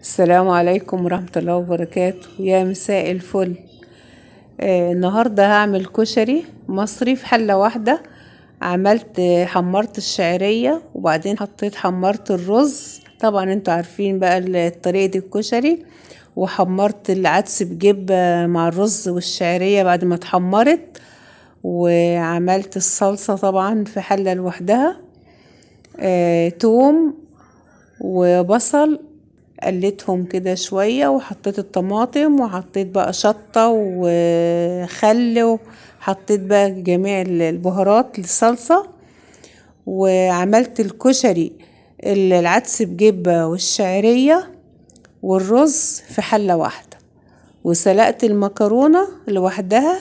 السلام عليكم ورحمة الله وبركاته، يا مساء الفل. النهاردة هعمل كشري مصري في حلة واحدة. عملت حمرت الشعرية وبعدين حمرت الرز. طبعا انتوا عارفين بقى طريقة الكشري. وحمرت العدس بجبة مع الرز والشعرية بعد ما اتحمرت. وعملت الصلصة طبعا في حلة لوحدها. توم وبصل، قليتهم كده شوية وحطيت الطماطم وحطيت بقى شطة وخل وحطيت بقى جميع البهارات للصلصة. وعملت الكشري العدس بجبة والشعرية والرز في حلة واحدة. وسلقت المكرونة لوحدها،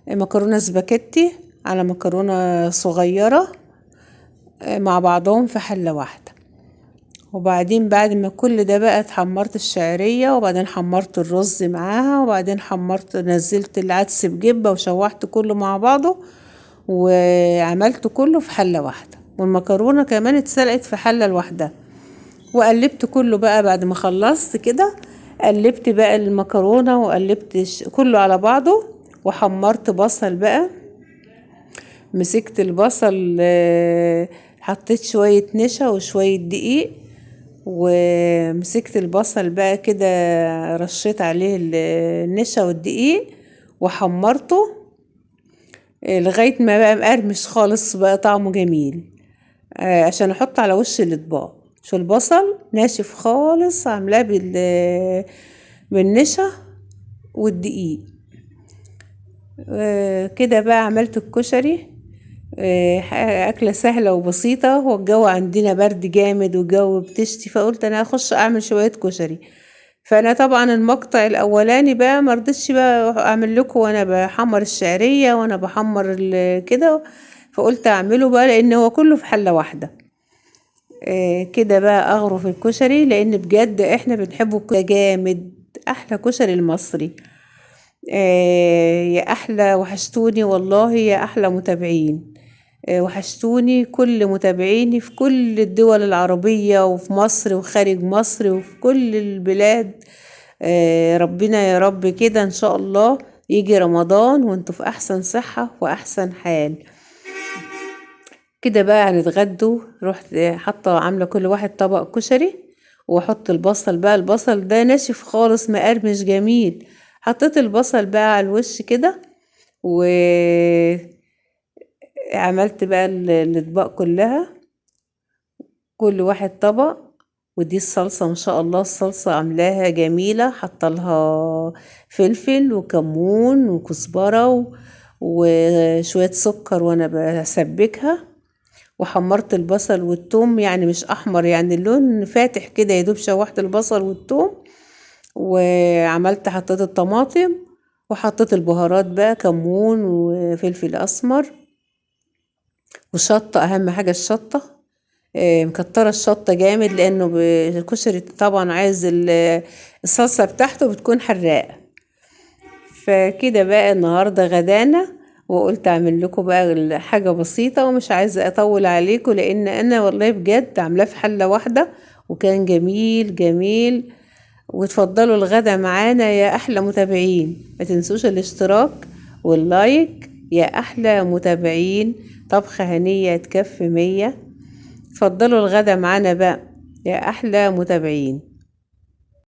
مكرونة سباكيتي على مكرونة صغيرة مع بعضهم في حلة واحدة. وبعدين بعد ما كل ده بقى اتحمرت الشعرية وبعدين حمرت الرز معاها وبعدين نزلت العدس بجبة وشوحت كله مع بعضه وعملت كله في حلة واحدة. والمكرونة كمان اتسلقت في حلة لوحدها. وقلبت كله بقى بعد ما خلصت كده، قلبت بقى المكرونة وقلبت كله على بعضه. وحمرت بصل بقى، مسكت البصل حطيت شوية نشا وشوية دقيق. ومسكت البصل بقى كده، رشيت عليه النشا والدقيق وحمرته لغاية ما بقى مقرمش خالص، بقى طعمه جميل. عشان احط على وش الاطباق. شو البصل ناشف خالص عاملاه بالنشا والدقيق. كده بقى عملت الكشري. أكلة سهلة وبسيطة، والجو عندنا برد جامد والجو بتشتي، فقلت أنا أخش أعمل شوية كشري. فأنا طبعا المقطع الأولاني بقى مرضتش بقى أعمل لكم وأنا بحمر الشعرية وأنا بحمر كده، فقلت أعمله بقى لأن هو كله في حلة واحدة. كده بقى أغرف الكشري لأن بجد إحنا بنحبه جامد، أحلى كشري المصري. يا أحلى، وحشتوني والله يا أحلى متابعين. وحشتوني كل متابعيني في كل الدول العربية وفي مصر وخارج مصر وفي كل البلاد. ربنا يا رب كده إن شاء الله يجي رمضان وانتوا في أحسن صحة وأحسن حال. كده بقى هنتغدوا، رحت حاطة عاملة كل واحد طبق كشري. واحط البصل بقى، البصل ده ناشف خالص مقرمش جميل. حطيت البصل بقى على الوش كده وعملت بقى الاطباق كلها، كل واحد طبق. ودي الصلصة ما شاء الله، الصلصة عاملاها جميلة، حاطه لها فلفل وكمون وكزبرة وشوية سكر وانا بسبكها. وحمرت البصل والثوم، يعني مش احمر، يعني اللون فاتح كده، يدوب شوحت البصل والثوم. وعملت حطيت الطماطم وحطيت البهارات بقى، كمون وفلفل اسمر وشطة، اهم حاجة الشطة. مكترة الشطة جامد لانه الكشري طبعا عايز الصلصة بتاعته بتكون حراقة. فكده بقى النهاردة غدانا، وقلت اعمل لكم بقى حاجة بسيطة ومش عايزة اطول عليكم لان انا والله بجد عاملاه في حلة واحدة وكان جميل جميل. وتفضلوا الغدا معانا يا احلى متابعين، ما تنسوش الاشتراك واللايك يا احلى متابعين. طبخة هنية تكفي 100. تفضلوا الغدا معانا بقى يا احلى متابعين.